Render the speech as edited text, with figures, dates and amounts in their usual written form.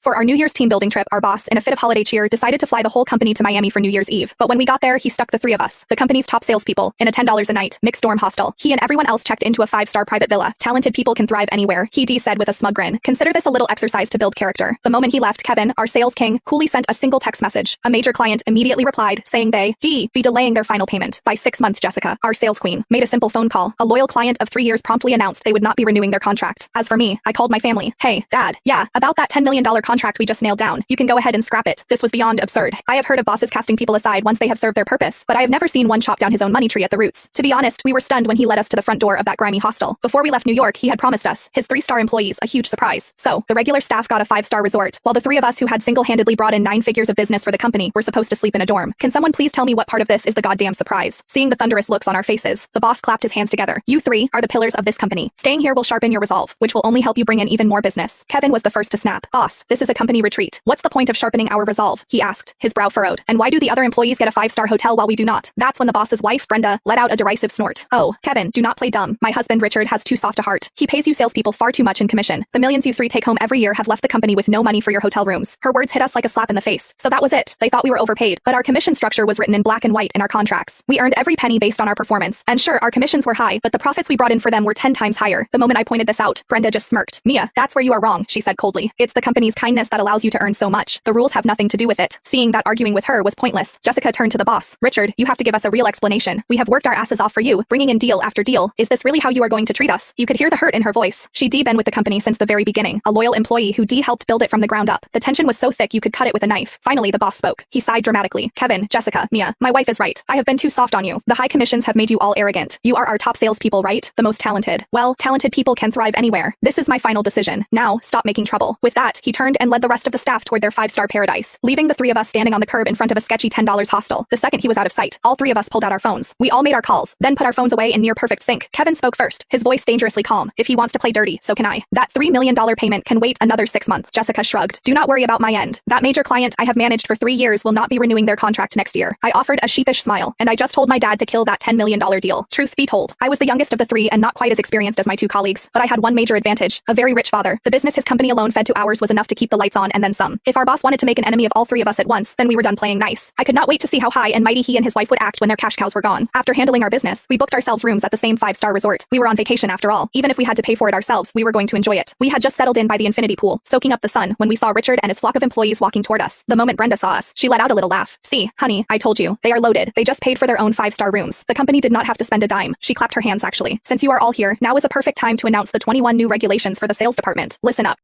For our New Year's team building trip, our boss, in a fit of holiday cheer, decided to fly the whole company to Miami for New Year's Eve. But when we got there, he stuck the three of us, the company's top salespeople, in a $10 a night, mixed dorm hostel. He and everyone else checked into a 5-star private villa. Talented people can thrive anywhere, he said with a smug grin. Consider this a little exercise to build character. The moment he left, Kevin, our sales king, coolly sent a single text message. A major client immediately replied, saying they be delaying their final payment by 6 months. Jessica, our sales queen, made a simple phone call. A loyal client of 3 years promptly announced they would not be renewing their contract. As for me, I called my family. Hey, Dad, yeah, about that $10 million contract we just nailed down. You can go ahead and scrap it. This was beyond absurd. I have heard of bosses casting people aside once they have served their purpose, but I have never seen one chop down his own money tree at the roots. To be honest, we were stunned when he led us to the front door of that grimy hostel. Before we left New York, he had promised us, his 3-star employees, a huge surprise. So, the regular staff got a 5-star resort, while the three of us who had single-handedly brought in 9 figures of business for the company were supposed to sleep in a dorm. Can someone please tell me what part of this is the goddamn surprise? Seeing the thunderous looks on our faces, the boss clapped his hands together. You three are the pillars of this company. Staying here will sharpen your resolve, which will only help you bring in even more business. Kevin was the first to snap. Boss, this is a company retreat. What's the point of sharpening our resolve? He asked, his brow furrowed. And why do the other employees get a 5-star hotel while we do not? That's when the boss's wife, Brenda, let out a derisive snort. Oh, Kevin, do not play dumb. My husband Richard has too soft a heart. He pays you salespeople far too much in commission. The millions you three take home every year have left the company with no money for your hotel rooms. Her words hit us like a slap in the face. So that was it. They thought we were overpaid, but our commission structure was written in black and white in our contracts. We earned every penny based on our performance. And sure, our commissions were high, but the profits we brought in for them were 10 times higher. The moment I pointed this out, Brenda just smirked. Mia, that's where you are wrong, she said coldly. It's the company's kindness that allows you to earn so much. The rules have nothing to do with it. Seeing that arguing with her was pointless, Jessica turned to the boss. Richard, you have to give us a real explanation. We have worked our asses off for you, bringing in deal after deal. Is this really how you are going to treat us? You could hear the hurt in her voice. She'd been with the company since the very beginning, a loyal employee who helped build it from the ground up. The tension was so thick you could cut it with a knife. Finally, the boss spoke. He sighed dramatically. Kevin, Jessica, Mia, my wife is right. I have been too soft on you. The high commissions have made you all arrogant. You are our top salespeople, right? The most talented. Well, talented people can thrive anywhere. This is my final decision. Now, stop making trouble. With that, he turned and led the rest of the staff toward their 5-star paradise, leaving the three of us standing on the curb in front of a sketchy $10 hostel. The second he was out of sight, all three of us pulled out our phones. We all made our calls, then put our phones away in near perfect sync. Kevin spoke first, his voice dangerously calm. If he wants to play dirty, so can I. That $3 million payment can wait another 6 months. Jessica shrugged. Do not worry about my end. That major client I have managed for 3 years will not be renewing their contract next year. I offered a sheepish smile, and I just told my dad to kill that $10 million deal. Truth be told, I was the youngest of the three and not quite as experienced as my 2 colleagues, but I had one major advantage, a very rich father. The business his company alone fed to ours was enough to keep the lights on and then some. If our boss wanted to make an enemy of all 3 of us at once, then we were done playing nice. I could not wait to see how high and mighty he and his wife would act when their cash cows were gone. After handling our business, we booked ourselves rooms at the same 5-star resort. We were on vacation after all. Even if we had to pay for it ourselves, we were going to enjoy it. We had just settled in by the infinity pool, soaking up the sun, when we saw Richard and his flock of employees walking toward us. The moment Brenda saw us, she let out a little laugh. See, honey, I told you. They are loaded. They just paid for their own 5-star rooms. The company did not have to spend a dime. She clapped her hands actually. Since you are all here, now is a perfect time to announce the 21 new regulations for the sales department. Listen up.